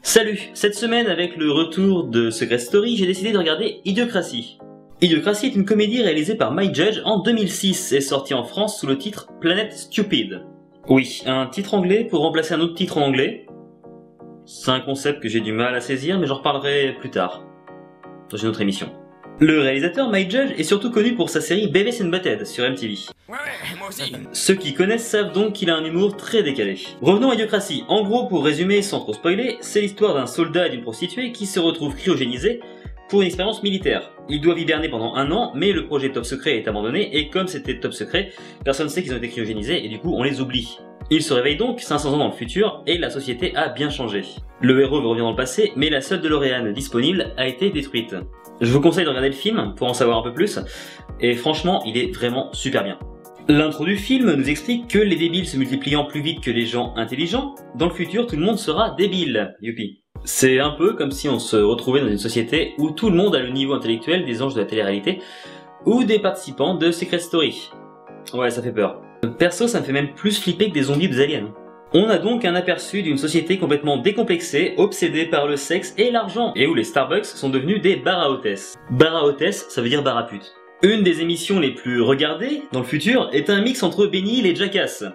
Salut! Cette semaine, avec le retour de Secret Story, j'ai décidé de regarder Idiocratie. Idiocratie est une comédie réalisée par Mike Judge en 2006 et sortie en France sous le titre Planet Stupid. Oui, un titre anglais pour remplacer un autre titre en anglais. C'est un concept que j'ai du mal à saisir, mais j'en reparlerai plus tard, dans une autre émission. Le réalisateur Mike Judge est surtout connu pour sa série Beavis and Butthead sur MTV. Ouais, moi aussi. Ceux qui connaissent savent donc qu'il a un humour très décalé. Revenons à Idiocratie. En gros, pour résumer sans trop spoiler, c'est l'histoire d'un soldat et d'une prostituée qui se retrouvent cryogénisés pour une expérience militaire. Ils doivent hiberner pendant 1 an, mais le projet top secret est abandonné et comme c'était top secret, personne ne sait qu'ils ont été cryogénisés et du coup on les oublie. Ils se réveillent donc 500 ans dans le futur et la société a bien changé. Le héros veut revenir dans le passé, mais la seule DeLorean disponible a été détruite. Je vous conseille de regarder le film pour en savoir un peu plus, et franchement il est vraiment super bien. L'intro du film nous explique que les débiles se multipliant plus vite que les gens intelligents, dans le futur tout le monde sera débile, youpi. C'est un peu comme si on se retrouvait dans une société où tout le monde a le niveau intellectuel des anges de la télé-réalité, ou des participants de Secret Story. Ouais, ça fait peur. Perso, ça me fait même plus flipper que des zombies ou des aliens. On a donc un aperçu d'une société complètement décomplexée, obsédée par le sexe et l'argent, et où les Starbucks sont devenus des bar à hôtesses. Bar à hôtesse, ça veut dire bar à pute. Une des émissions les plus regardées dans le futur est un mix entre Benny Hill et Jackass.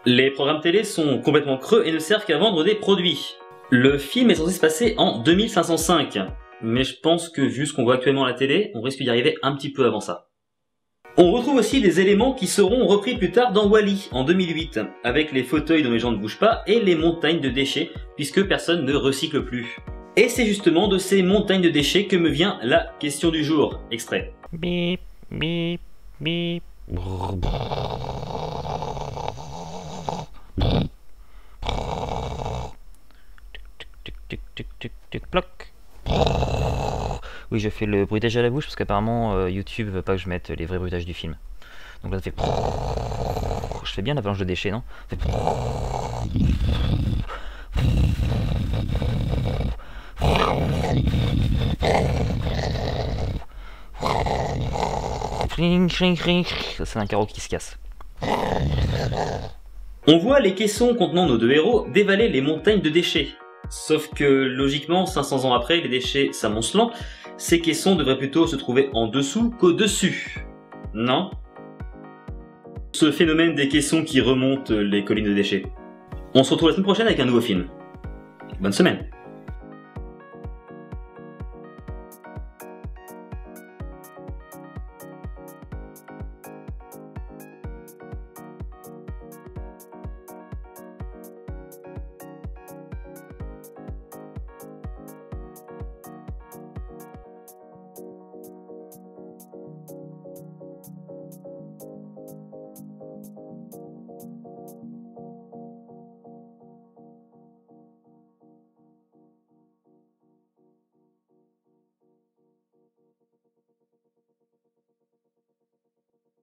Les programmes télé sont complètement creux et ne servent qu'à vendre des produits. Le film est censé se passer en 2505, mais je pense que vu ce qu'on voit actuellement à la télé, on risque d'y arriver un petit peu avant ça. On retrouve aussi des éléments qui seront repris plus tard dans Wall-E en 2008, avec les fauteuils dont les gens ne bougent pas et les montagnes de déchets, puisque personne ne recycle plus. Et c'est justement de ces montagnes de déchets que me vient la question du jour. Extrait. Bip, bip, bip. Tic, tic, tic, tic, ploc. Oui, je fais le bruitage à la bouche parce qu'apparemment YouTube veut pas que je mette les vrais bruitages du film. Donc là, ça fait. Je fais bien l'avalanche de déchets, non? Ça fait... Ça, c'est un carreau qui se casse. On voit les caissons contenant nos deux héros dévaler les montagnes de déchets. Sauf que, logiquement, 500 ans après, les déchets s'amoncelant, ces caissons devraient plutôt se trouver en dessous qu'au-dessus. Non? Ce phénomène des caissons qui remontent les collines de déchets. On se retrouve la semaine prochaine avec un nouveau film. Bonne semaine!